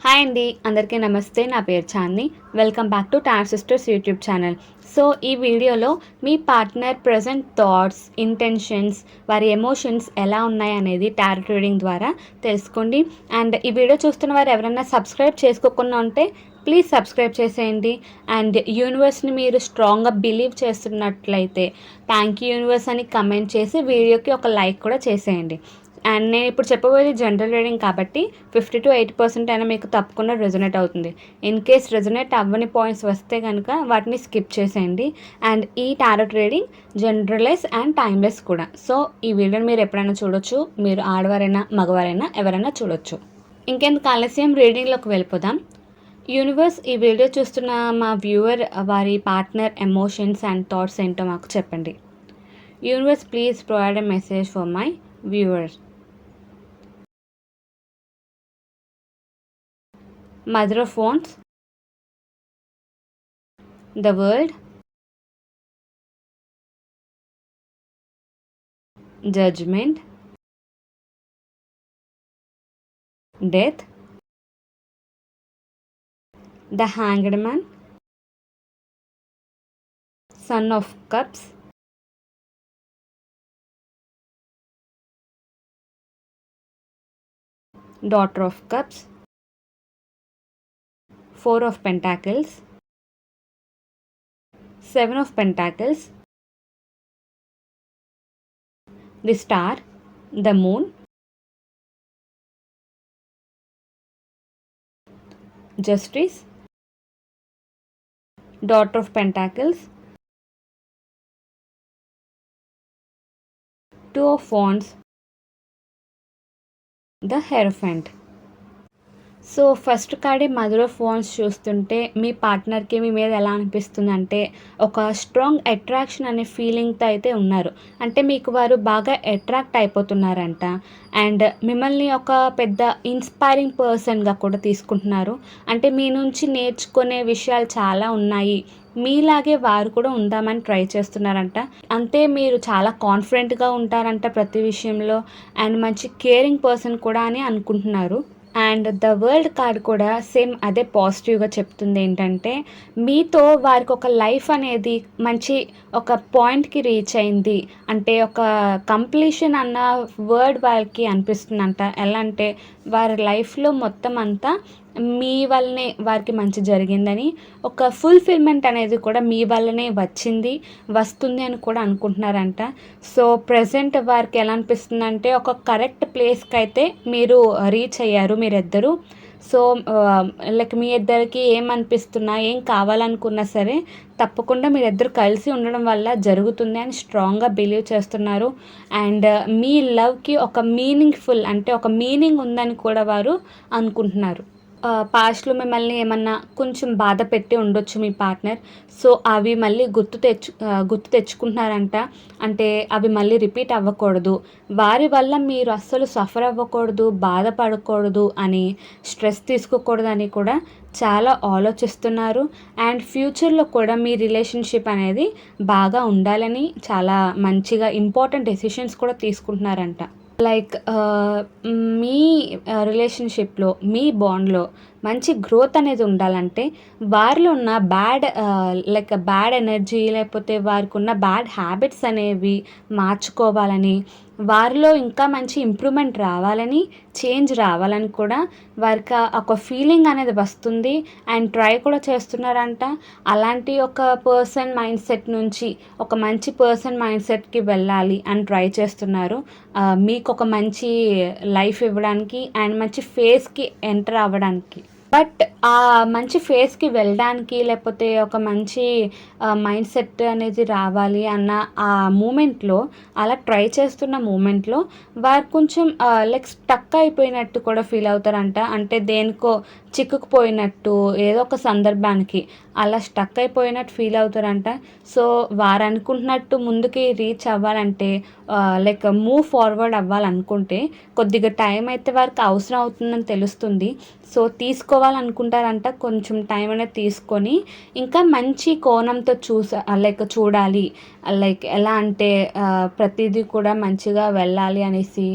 Hi అండి, అందరికీ నమస్తే. నా పేరు Chandini. Welcome back to tarot sisters YouTube channel. So ఈ వీడియోలో మీ పార్ట్నర్ ప్రజెంట్ థాట్స్, ఇంటెన్షన్స్, వారి ఎమోషన్స్ ఎలా ఉన్నాయి అనేది టారో రీడింగ్ ద్వారా తెలుసుకోండి. అండ్ ఈ వీడియో చూస్తున్న వారు ఎవరైనా సబ్స్క్రైబ్ చేసుకోకుండా ఉంటే ప్లీజ్ సబ్స్క్రైబ్ చేసేయండి. అండ్ యూనివర్స్ని మీరు స్ట్రాంగ్గా బిలీవ్ చేస్తున్నట్లయితే థ్యాంక్ యూ యూనివర్స్ అని కమెంట్ చేసి వీడియోకి ఒక లైక్ కూడా చేసేయండి. అండ్ నేను ఇప్పుడు చెప్పబోయేది జనరల్ రీడింగ్ కాబట్టి 50-80% అయినా మీకు తప్పకుండా రెజొనేట్ అవుతుంది. ఇన్ కేస్ రెజొనేట్ అవ్వని పాయింట్స్ వస్తే కనుక వాటిని స్కిప్ చేసేయండి. అండ్ ఈ tarot reading generalise and timeless కూడా. సో ఈ వీడియోని మీరు ఎప్పుడైనా చూడొచ్చు. మీరు ఆడవారైనా మగవారైనా ఎవరైనా చూడొచ్చు. ఇంకెందుకు ఆలస్యం, రీడింగ్లోకి వెళ్ళిపోదాం. యూనివర్స్, ఈ వీడియో చూస్తున్న మా వ్యూవర్ వారి పార్ట్నర్ ఎమోషన్స్ అండ్ థాట్స్ ఏంటో మాకు చెప్పండి. Universe, please provide a message for my viewer. Mother of Wands, the World, Judgment, Death, the Hanged Man, Son of Cups, Daughter of Cups, Four of Pentacles, Seven of Pentacles, the Star, the Moon, Justice, Daughter of Pentacles, Two of Wands, the Hierophant. So first కార్డే mother of wands చూస్తుంటే మీ పార్ట్నర్కి మీ మీద ఎలా అనిపిస్తుంది అంటే ఒక strong attraction అనే ఫీలింగ్తో అయితే ఉన్నారు. అంటే మీకు వారు బాగా అట్రాక్ట్ అయిపోతున్నారంట. అండ్ మిమ్మల్ని ఒక పెద్ద ఇన్స్పైరింగ్ పర్సన్గా కూడా తీసుకుంటున్నారు. అంటే మీ నుంచి నేర్చుకునే విషయాలు చాలా ఉన్నాయి, మీలాగే వారు కూడా ఉందామని ట్రై చేస్తున్నారంట. అంతే, మీరు చాలా కాన్ఫిడెంట్గా ఉంటారంట ప్రతి విషయంలో. అండ్ మంచి కేరింగ్ పర్సన్ కూడా అని అనుకుంటున్నారు. అండ్ ద వరల్డ్ కార్డ్ కూడా సేమ్ అదే పాజిటివ్గా చెప్తుంది. ఏంటంటే మీతో వారికి ఒక లైఫ్ అనేది మంచి ఒక పాయింట్కి రీచ్ అయింది, అంటే ఒక కంప్లీషన్ అన్న వర్డ్ వారికి అనిపిస్తుందంట. ఎలా అంటే వారి లైఫ్లో మొత్తం అంతా మీ వల్లనే వారికి మంచి జరిగిందని, ఒక ఫుల్ఫిల్మెంట్ అనేది కూడా మీ వల్లనే వస్తుంది అని కూడా అనుకుంటున్నారంట. సో ప్రజెంట్ వారికి ఎలా అనిపిస్తుందంటే ఒక కరెక్ట్ ప్లేస్కి అయితే మీరు రీచ్ అయ్యారు మీరిద్దరూ. సో లైక్ మీ ఇద్దరికి ఏమనిపిస్తున్నా, ఏం కావాలనుకున్నా సరే తప్పకుండా మీరిద్దరు కలిసి ఉండడం వల్ల జరుగుతుంది అని స్ట్రాంగ్గా బిలీవ్ చేస్తున్నారు. అండ్ మీ లవ్కి ఒక మీనింగ్ఫుల్, అంటే ఒక మీనింగ్ ఉందని కూడా వారు అనుకుంటున్నారు. పాస్ట్లో మిమ్మల్ని ఏమన్నా కొంచెం బాధ పెట్టి ఉండొచ్చు మీ పార్ట్నర్. సో అవి మళ్ళీ గుర్తు తెచ్చుకుంటున్నారంట. అంటే అవి మళ్ళీ రిపీట్ అవ్వకూడదు, వారి వల్ల మీరు అస్సలు సఫర్ అవ్వకూడదు, బాధపడకూడదు అని, స్ట్రెస్ తీసుకోకూడదు అని కూడా చాలా ఆలోచిస్తున్నారు. అండ్ ఫ్యూచర్లో కూడా మీ రిలేషన్షిప్ అనేది బాగా ఉండాలని చాలా మంచిగా ఇంపార్టెంట్ డెసిషన్స్ కూడా తీసుకుంటున్నారంట. లైక్ మీ రిలేషన్షిప్లో, మీ బాండ్లో మంచి గ్రోత్ అనేది ఉండాలంటే వారిలో ఉన్న బ్యాడ్ ఎనర్జీ, లేకపోతే వారికి ఉన్న బ్యాడ్ హ్యాబిట్స్ అనేవి మార్చుకోవాలని, వారిలో ఇంకా మంచి ఇంప్రూవ్మెంట్ రావాలని, చేంజ్ రావాలని కూడా వారికి ఒక ఫీలింగ్ అనేది వస్తుంది. అండ్ ట్రై కూడా చేస్తున్నారంట. అలాంటి ఒక పర్సన్ మైండ్ సెట్ నుంచి ఒక మంచి పర్సన్ మైండ్ సెట్కి వెళ్ళాలి అని ట్రై చేస్తున్నారు. మీకు ఒక మంచి లైఫ్ ఇవ్వడానికి అండ్ మంచి ఫేస్కి ఎంటర్ అవ్వడానికి. బట్ ఆ మంచి ఫేస్కి వెళ్ళడానికి, లేకపోతే ఒక మంచి మైండ్ సెట్ అనేది రావాలి అన్న ఆ మూమెంట్లో, అలా ట్రై చేస్తున్న మూమెంట్లో వారు కొంచెం లైక్ స్టక్ అయిపోయినట్టు కూడా ఫీల్ అవుతారంట. అంటే దేనికో చిక్కుకుపోయినట్టు, ఏదో ఒక సందర్భానికి అలా స్టక్ అయిపోయినట్టు ఫీల్ అవుతారంట. సో వారు అనుకుంటున్నట్టు ముందుకి రీచ్ అవ్వాలంటే, లైక్ మూవ్ ఫార్వర్డ్ అవ్వాలనుకుంటే కొద్దిగా టైం అయితే వారికి అవసరం అవుతుందని తెలుస్తుంది. సో తీసుకోవాలి తెలుసుకోవాలనుకుంటారంట. కొంచెం టైం అనేది తీసుకొని ఇంకా మంచి కోణంతో చూడాలి. లైక్ ఎలా అంటే ప్రతీదీ కూడా మంచిగా వెళ్ళాలి అనేసి,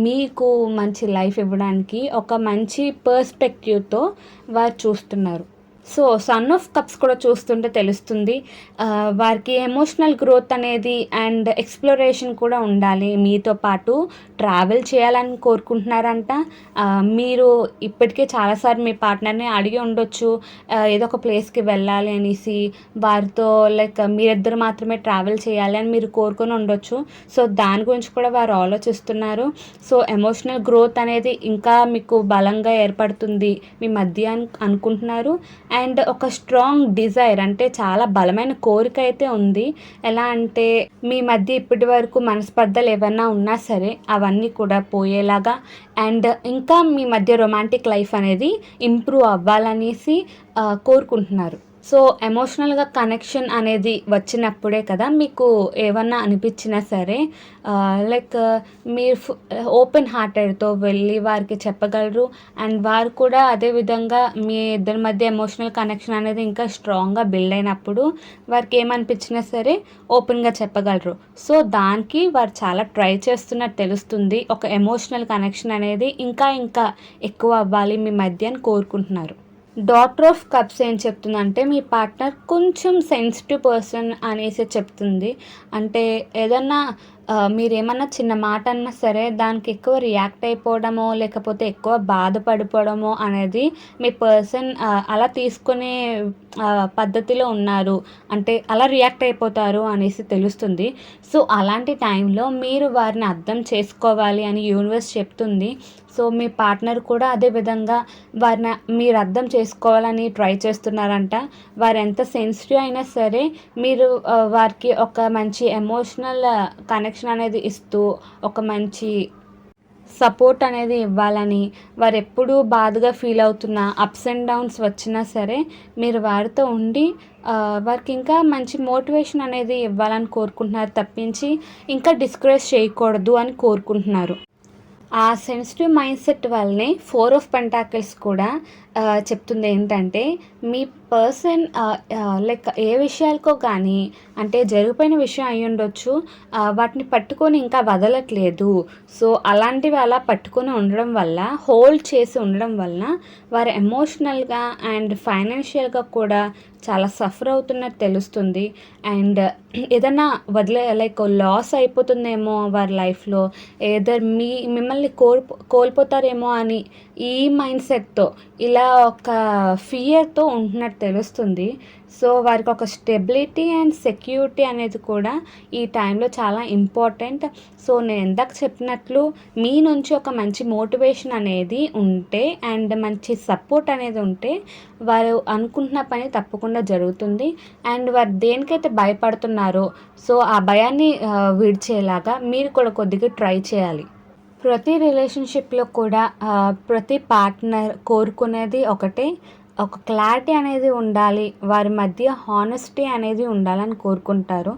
మీకు మంచి లైఫ్ ఇవ్వడానికి ఒక మంచి పర్స్పెక్టివ్‌తో వారు చూస్తున్నారు. సో, సన్ ఆఫ్ కప్స్ కూడా చూస్తుంటే తెలుస్తుంది. వారికి ఎమోషనల్ గ్రోత్ అనేది అండ్ ఎక్స్‌ప్లోరేషన్ కూడా ఉండాలి. మీతో పాటు ట్రావెల్ చేయాలని కోరుకుంటున్నారంట. మీరు ఇప్పటికే చాలా సార్లు మీ పార్ట్నర్‌ని అడిగి ఉండొచ్చు. ఏదో ఒక ప్లేస్‌కి వెళ్ళాలి అనేసి, వారితో లైక్ మీరిద్దరు మాత్రమే ట్రావెల్ చేయాలి అని మీరు కోరుకొని ఉండొచ్చు. సో, దాని గురించి కూడా వారు ఆలోచిస్తున్నారు. సో, ఎమోషనల్ గ్రోత్ అనేది ఇంకా మీకు బలంగా ఏర్పడుతుంది మీ మధ్య అనుకుంటున్నారు. అండ్ ఒక స్ట్రాంగ్ డిజైర్ అంటే చాలా బలమైన కోరిక అయితే ఉంది. ఎలా అంటే మీ మధ్య ఇప్పటి వరకు మనస్పర్ధలు ఏవన్నా ఉన్నా సరే అవన్నీ కూడా పోయేలాగా, అండ్ ఇంకా మీ మధ్య రొమాంటిక్ లైఫ్ అనేది ఇంప్రూవ్ అవ్వాలనేసి కోరుకుంటున్నారు. సో, ఎమోషనల్‌గా కనెక్షన్ అనేది వచ్చినప్పుడే కదా మీకు ఏమన్నా అనిపించినా సరే లైక్ మీరు ఓపెన్ హార్టెడ్‌తో వెళ్ళి వారికి చెప్పగలరు. అండ్ వారు కూడా అదే విధంగా మీ ఇద్దరి మధ్య ఎమోషనల్ కనెక్షన్ అనేది ఇంకా స్ట్రాంగ్‌గా బిల్డ్ అయినప్పుడు వారికి ఏమనిపించినా సరే ఓపెన్‌గా చెప్పగలరు. సో, దానికి వారు చాలా ట్రై చేస్తున్నట్టు తెలుస్తుంది. ఒక ఎమోషనల్ కనెక్షన్ అనేది ఇంకా ఇంకా ఎక్కువ అవ్వాలి మీ మధ్య అని కోరుకుంటున్నారు. డాటర్ ఆఫ్ కప్స్ ఏం చెప్తుందంటే మీ పార్ట్నర్ కొంచెం సెన్సిటివ్ పర్సన్ అనేసి చెప్తుంది. అంటే ఏదన్నా మీరేమన్నా చిన్న మాట అన్నా సరే దానికి ఎక్కువ రియాక్ట్ అయిపోవడమో, లేకపోతే ఎక్కువ బాధపడిపోవడమో అనేది మీ పర్సన్ అలా తీసుకునే పద్ధతిలో ఉన్నారు. అంటే అలా రియాక్ట్ అయిపోతారు అనేసి తెలుస్తుంది. సో, అలాంటి టైంలో మీరు వారిని అర్థం చేసుకోవాలి అని యూనివర్స్ చెప్తుంది. సో, మీ పార్ట్నర్ కూడా అదే విధంగా వారిని మీరు అర్థం చేసుకోవాలని ట్రై చేస్తున్నారంట. వారు ఎంత సెన్సిటివ్ అయినా సరే మీరు వారికి ఒక మంచి ఎమోషనల్ కనెక్షన్ అనేది ఇస్తూ, ఒక మంచి సపోర్ట్ అనేది ఇవ్వాలని, వారెప్పుడూ బాధగా ఫీల్ అవుతున్న అప్స్ అండ్ డౌన్స్ వచ్చినా సరే మీరు వారితో ఉండి వారికి ఇంకా మంచి మోటివేషన్ అనేది ఇవ్వాలని కోరుకుంటున్నారు తప్పించి ఇంకా డిస్కరేజ్ చేయకూడదు అని కోరుకుంటున్నారు. ఆ సెన్సిటివ్ మైండ్‌సెట్ వల్లనే 4 ఆఫ్ పెంటాకిల్స్ కూడా చెప్తుంది ఏంటంటే, మీ పర్సన్ లైక్ ఏ విషయాలకో కానీ అంటే జరిగిపోయిన విషయం అయ్యుండొచ్చు. వాటిని పట్టుకొని ఇంకా వదలట్లేదు. సో, అలాంటివి అలా పట్టుకొని ఉండడం వల్ల, హోల్డ్ చేసి ఉండడం వలన వారు ఎమోషనల్‌గా అండ్ ఫైనాన్షియల్‌గా కూడా చాలా సఫర్ అవుతున్నట్టు తెలుస్తుంది. అండ్ ఏదన్నా లైక్ లాస్ అయిపోతుందేమో వారి లైఫ్‌లో, ఎయిదర్ మిమ్మల్ని కోల్పోతారేమో అని ఈ మైండ్‌సెట్‌తో ఇలా ఒక ఫియర్‌తో ఉంటున్నట్టు తెలుస్తుంది. సో, వారికి ఒక స్టెబిలిటీ అండ్ సెక్యూరిటీ అనేది కూడా ఈ టైంలో చాలా ఇంపార్టెంట్. సో, నేను ఇందాక చెప్పినట్లు మీ నుంచి ఒక మంచి మోటివేషన్ అనేది ఉంటే అండ్ మంచి సపోర్ట్ అనేది ఉంటే వారు అనుకుంటున్న పని తప్పకుండా జరుగుతుంది. అండ్ వారు దేనికైతే భయపడుతున్నారో సో, ఆ భయాన్ని విడిచేలాగా మీరు కూడా కొద్దిగా ట్రై చేయాలి. ప్రతి రిలేషన్‌షిప్‌లో కూడా ప్రతి పార్ట్నర్ కోరుకునేది ఒకటే. ఒక క్లారిటీ అనేది ఉండాలి. వారి మధ్య హానెస్టీ అనేది ఉండాలని కోరుకుంటారు.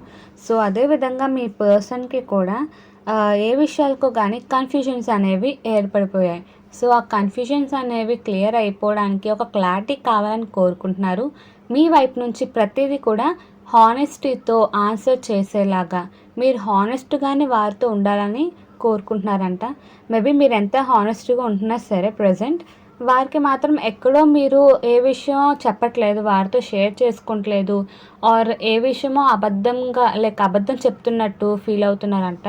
సో, అదే విధంగా మీ పర్సన్‌కి కూడా ఏ విషయాలకో గానీ కన్‌ఫ్యూజన్స్ అనేవి ఏర్పడిపోయాయి. సో, ఆ కన్‌ఫ్యూజన్స్ అనేవి క్లియర్ అయిపోవడానికి ఒక క్లారిటీ కావాలని కోరుకుంటున్నారు. మీ వైపు నుంచి ప్రతీదీ కూడా హానెస్టీతో ఆన్సర్ చేసేలాగా మీరు హానెస్ట్‌గానే వారితో ఉండాలని కోరుకుంటున్నారంట. మేబీ మీరు ఎంత హానెస్ట్‌గా ఉంటున్నా సరే ప్రెజెంట్ వారికి మాత్రం ఎక్కడో మీరు ఏ విషయం చెప్పట్లేదు, వారితో షేర్ చేసుకుంటలేదు, ఆర్ ఏ విషయమో అబద్ధం చెప్తున్నట్టు ఫీల్ అవుతున్నారంట.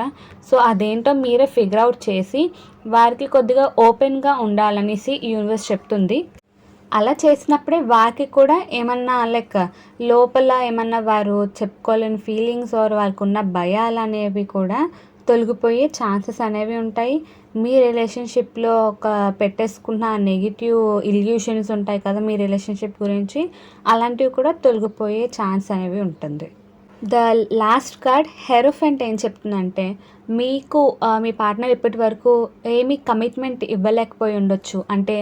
సో, అదేంటో మీరే ఫిగర్ అవుట్ చేసి వారికి కొద్దిగా ఓపెన్‌గా ఉండాలనేసి యూనివర్స్ చెప్తుంది. అలా చేసినప్పుడే వారికి కూడా ఏమన్నా లోపల ఏమన్నా వారు చెప్పుకోలేని ఫీలింగ్స్ ఆర్ వారికున్న భయాలనేవి కూడా తొలగిపోయే ఛాన్సెస్ అనేవి ఉంటాయి. మీ రిలేషన్‌షిప్‌లో పెట్టేసుకున్న నెగెటివ్ ఇల్యూషన్స్ ఉంటాయి కదా మీ రిలేషన్‌షిప్ గురించి, అలాంటివి కూడా తొలగిపోయే ఛాన్స్ అనేవి ఉంటుంది. ద లాస్ట్ కార్డ్ హెరోఫెంట్ ఏం చెప్తుందంటే, మీకు మీ పార్ట్నర్ ఇప్పటి వరకు ఏమీ కమిట్మెంట్ ఇవ్వలేకపోయి ఉండొచ్చు. అంటే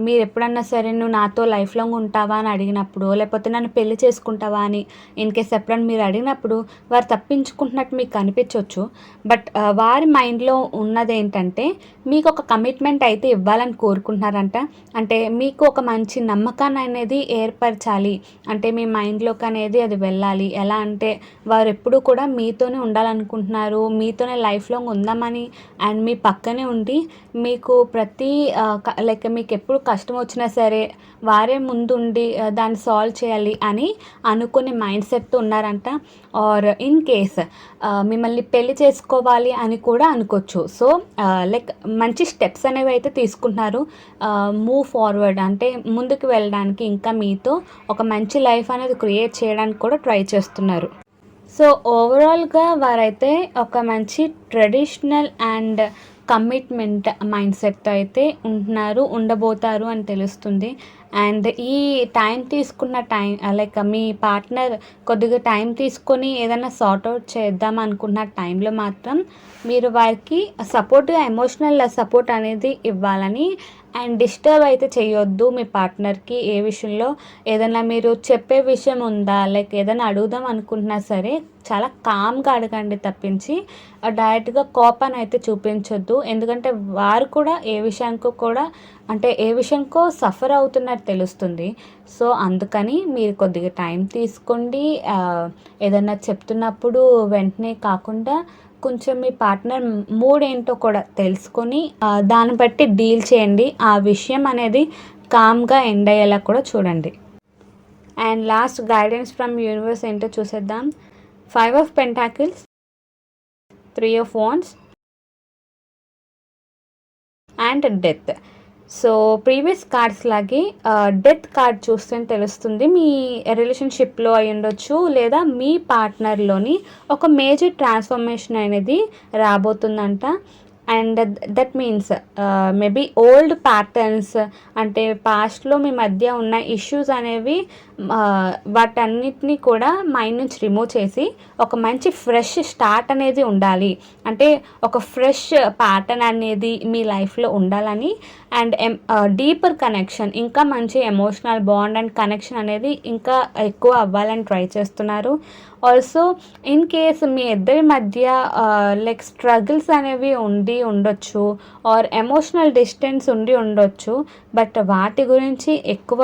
మీరు ఎప్పుడన్నా సరే నువ్వు నాతో లైఫ్ లాంగ్ ఉంటావా అని అడిగినప్పుడు, లేకపోతే నన్ను పెళ్లి చేసుకుంటావా అని ఇన్ కేస్ ఎప్పుడన్నా మీరు అడిగినప్పుడు వారు తప్పించుకుంటున్నట్టు మీకు కనిపించవచ్చు. బట్ వారి మైండ్లో ఉన్నదేంటంటే మీకు ఒక కమిట్మెంట్ అయితే ఇవ్వాలని కోరుకుంటున్నారంట. అంటే మీకు ఒక మంచి నమ్మకాన్ని అనేది ఏర్పరచాలి. అంటే మీ మైండ్లోకి అనేది అది వెళ్ళాలి. ఎలా అంటే వారు ఎప్పుడూ కూడా మీతోనే ఉండాలనుకుంటున్నారు, మీతోనే లైఫ్ లాంగ్ ఉందామని అండ్ మీ పక్కనే ఉండి మీకు ప్రతి లైక్ మీకు ఎప్పుడు కష్టం వచ్చినా సరే వారే ముందుండి దాన్ని సాల్వ్ చేయాలి అని అనుకునే మైండ్ సెట్తో ఉన్నారంట. ఆర్ ఇన్ కేస్ మిమ్మల్ని పెళ్లి చేసుకోవాలి అని కూడా అనుకోవచ్చు. సో లైక్ మంచి స్టెప్స్ అనేవి అయితే తీసుకుంటున్నారు. మూవ్ ఫార్వర్డ్ అంటే ముందుకు వెళ్ళడానికి, ఇంకా మీతో ఒక మంచి లైఫ్ అనేది క్రియేట్ చేయడానికి కూడా ట్రై చేస్తున్నారు. సో ఓవరాల్గా వారైతే ఒక మంచి ట్రెడిషనల్ అండ్ కమిట్మెంట్ మైండ్ సెట్తో అయితే ఉంటున్నారు, ఉండబోతారు అని తెలుస్తుంది. అండ్ ఈ టైం తీసుకున్న లైక్ మీ పార్ట్నర్ కొద్దిగా టైం తీసుకొని ఏదైనా సార్ట్ అవుట్ చేద్దాం అనుకున్న టైంలో మాత్రం మీరు వారికి సపోర్ట్గా ఎమోషనల్ సపోర్ట్ అనేది ఇవ్వాలని అండ్ డిస్టర్బ్ అయితే చేయొద్దు మీ పార్ట్నర్కి. ఏ విషయంలో ఏదైనా మీరు చెప్పే విషయం ఉందా, లైక్ ఏదైనా అడుగుదాం అనుకుంటున్నా సరే చాలా కామ్గా అడగండి తప్పించి డైరెక్ట్గా కోపాన్ని అయితే చూపించొద్దు. ఎందుకంటే వారు కూడా ఏ విషయానికో కూడా అంటే ఏ విషయంకో సఫర్ అవుతున్నట్టు తెలుస్తుంది. సో అందుకని మీరు కొద్దిగా టైం తీసుకోండి. ఏదన్నా చెప్తున్నప్పుడు వెంటనే కాకుండా కొంచెం మీ పార్ట్నర్ మూడ్ ఏంటో కూడా తెలుసుకొని దాన్ని బట్టి డీల్ చేయండి. ఆ విషయం అనేది కామ్గా ఎండ్ అయ్యేలా కూడా చూడండి. And last guidance from universe ఏంటో చూసేద్దాం. 5 of Pentacles, 3 of Wands and death. So previous cards లాగే డెత్ కార్డ్ చూస్తే తెలుస్తుంది మీ రిలేషన్షిప్లో అయి ఉండొచ్చు, లేదా మీ పార్ట్నర్లోని ఒక మేజర్ ట్రాన్స్ఫర్మేషన్ అనేది రాబోతుందంట. And that means maybe old patterns అంటే పాస్ట్లో మీ మధ్య ఉన్న ఇష్యూస్ అనేవి వాటన్నిటిని కూడా మైండ్ నుంచి రిమూవ్ చేసి ఒక మంచి ఫ్రెష్ స్టార్ట్ అనేది ఉండాలి. అంటే ఒక ఫ్రెష్ ప్యాటర్న్ అనేది మీ లైఫ్లో ఉండాలని అండ్ డీపర్ కనెక్షన్, ఇంకా మంచి ఎమోషనల్ బాండ్ అండ్ కనెక్షన్ అనేది ఇంకా ఎక్కువ అవ్వాలని ట్రై చేస్తున్నారు. ఆల్సో ఇన్ కేస్ మీ ఇద్దరి మధ్య లైక్ స్ట్రగుల్స్ అనేవి ఉండొచ్చు ఆర్ ఎమోషనల్ డిస్టెన్స్ ఉండొచ్చు. బట్ వాటి గురించి ఎక్కువ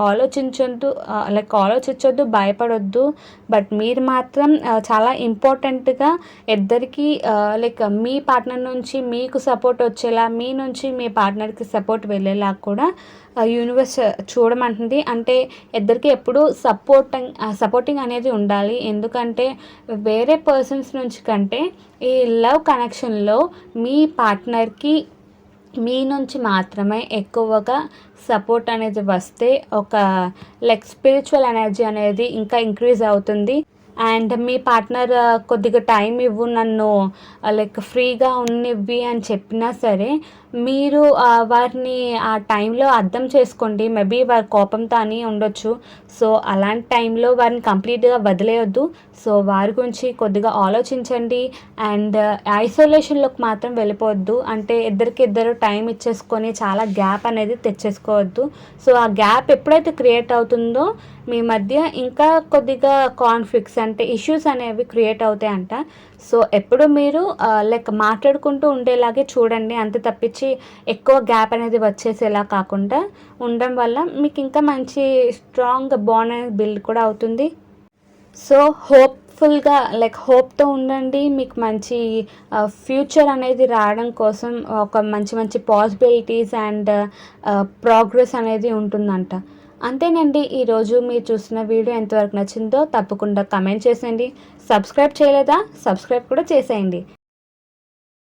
ఆలోచించొద్దు, భయపడొద్దు. బట్ మీరు మాత్రం చాలా ఇంపార్టెంట్గా ఇద్దరికి లైక్ మీ పార్ట్నర్ నుంచి మీకు సపోర్ట్ వచ్చేలా, మీ నుంచి మీ పార్ట్నర్కి సపోర్ట్ వెళ్ళేలా కూడా యూనివర్స్ చూడమంటుంది. అంటే ఇద్దరికి ఎప్పుడూ సపోర్టింగ్ అనేది ఉండాలి. ఎందుకంటే వేరే పర్సన్స్ నుంచి కంటే ఈ లవ్ కనెక్షన్లో మీ పార్ట్నర్కి మీ నుంచి మాత్రమే ఎక్కువగా సపోర్ట్ అనేది వస్తే ఒక లైక్ స్పిరిచువల్ ఎనర్జీ అనేది ఇంకా ఇంక్రీజ్ అవుతుంది. అండ్ మీ పార్ట్నర్ కొద్దిగా టైం ఇవ్వు, నన్ను లైక్ ఫ్రీగా ఉన్నివ్వి అని చెప్పినా సరే మీరు వారిని ఆ టైంలో అర్థం చేసుకోండి. మేబీ వారి కోపంతో అని ఉండొచ్చు. సో అలాంటి టైంలో వారిని కంప్లీట్గా వదిలేయొద్దు. సో వారి గురించి కొద్దిగా ఆలోచించండి. అండ్ ఐసోలేషన్లోకి మాత్రం వెళ్ళిపోవద్దు. అంటే ఇద్దరు టైం ఇచ్చేసుకొని చాలా గ్యాప్ అనేది తెచ్చేసుకోవద్దు. సో ఆ గ్యాప్ ఎప్పుడైతే క్రియేట్ అవుతుందో మీ మధ్య ఇంకా కొద్దిగా కాన్ఫ్లిక్ట్స్ అంటే ఇష్యూస్ అనేవి క్రియేట్ అవుతాయంట. సో ఎప్పుడు మీరు లైక్ మాట్లాడుకుంటూ ఉండేలాగే చూడండి. అంతే తప్పించి ఎక్కువ గ్యాప్ అనేది వచ్చేసేలా కాకుండా ఉండడం వల్ల మీకు ఇంకా మంచి స్ట్రాంగ్ బాండ్ అనేది బిల్డ్ కూడా అవుతుంది. సో హోప్ఫుల్గా లైక్ హోప్తో ఉండండి. మీకు మంచి ఫ్యూచర్ అనేది రావడం కోసం ఒక మంచి పాసిబిలిటీస్ అండ్ ప్రోగ్రెస్ అనేది ఉంటుందంట. అంతేనండి, ఈరోజు మీరు చూసిన వీడియో ఎంతవరకు నచ్చిందో తప్పకుండా కమెంట్ చేసేయండి. సబ్స్క్రైబ్ చేయలేదా? సబ్స్క్రైబ్ కూడా చేసేయండి.